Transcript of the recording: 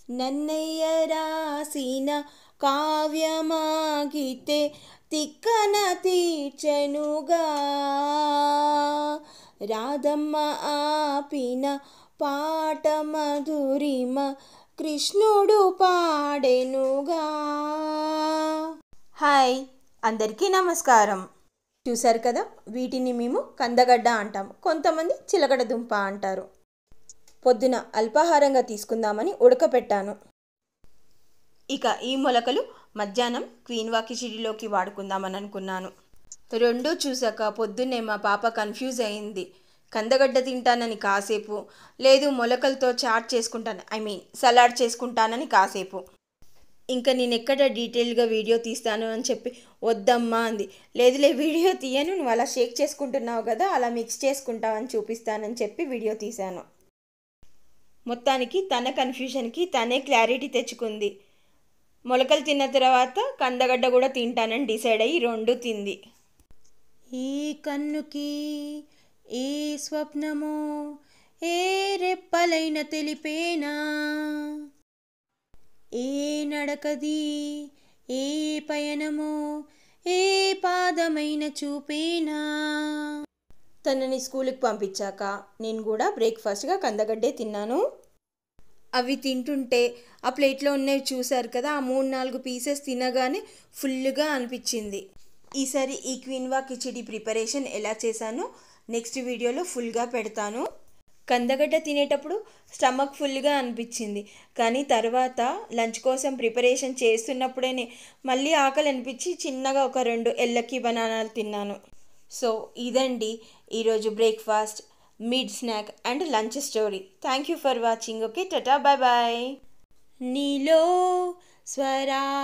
నన్నయ్య రాసిన కావ్యమాగితే తిక్కన తీర్చెనుగా, రాధమ్మ ఆపిన పాట మధురిమ కృష్ణుడు పాడెనుగా. హాయ్, అందరికీ నమస్కారం. చూశారు కదా, వీటిని మేము కందగడ్డ అంటాం, కొంతమంది చిలకడ దుంప అంటారు. పొద్దున అల్పాహారంగా తీసుకుందామని ఉడకపెట్టాను. ఇక ఈ మొలకలు మధ్యాహ్నం క్వీన్వా కిచిడిలోకి వాడుకుందామని అనుకున్నాను. రెండూ చూసాక పొద్దున్నే మా పాప కన్ఫ్యూజ్ అయింది. కందగడ్డ తింటానని కాసేపు, లేదు మొలకలతో చాట్ చేసుకుంటాను, సలాడ్ చేసుకుంటానని కాసేపు. ఇంకా నేను ఎక్కడ డీటెయిల్గా వీడియో తీస్తాను అని చెప్పి వద్దమ్మా అంది. లేదులే వీడియో తీయను, నువ్వు అలా షేక్ చేసుకుంటున్నావు కదా, అలా మిక్స్ చేసుకుంటావని చూపిస్తానని చెప్పి వీడియో తీశాను. మొత్తానికి తన కన్ఫ్యూజన్కి తనే క్లారిటీ తెచ్చుకుంది. మొలకలు తిన్న తర్వాత కందగడ్డ కూడా తింటానని డిసైడ్ అయ్యి రెండు తింది. ఈ కన్నుకి ఏ స్వప్నమో ఏ రెప్పలైన తెలిపేనా, ఏ నడకది ఏ పయనమో ఏ పాదమైన చూపేనా. తనని స్కూల్కి పంపించాక నేను కూడా బ్రేక్ఫాస్ట్గా కందగడ్డే తిన్నాను. అవి తింటుంటే ఆ ప్లేట్లో ఉన్నవి చూశారు కదా, ఆ 3-4 పీసెస్ తినగానే ఫుల్గా అనిపించింది. ఈసారి ఈ క్వీన్వా కిచిడి ప్రిపరేషన్ ఎలా చేశానో నెక్స్ట్ వీడియోలో ఫుల్గా పెడతాను. కందగడ్డ తినేటప్పుడు స్టమక్ ఫుల్గా అనిపించింది, కానీ తర్వాత లంచ్ కోసం ప్రిపరేషన్ చేస్తున్నప్పుడే మళ్ళీ ఆకలి అనిపించి చిన్నగా ఒక 2 ఎల్లకి బనానాలు తిన్నాను. సో ఇదండి ఈరోజు breakfast, mid snack and lunch story. Thank you for watching. Okay, tata, bye bye. నీలో స్వరా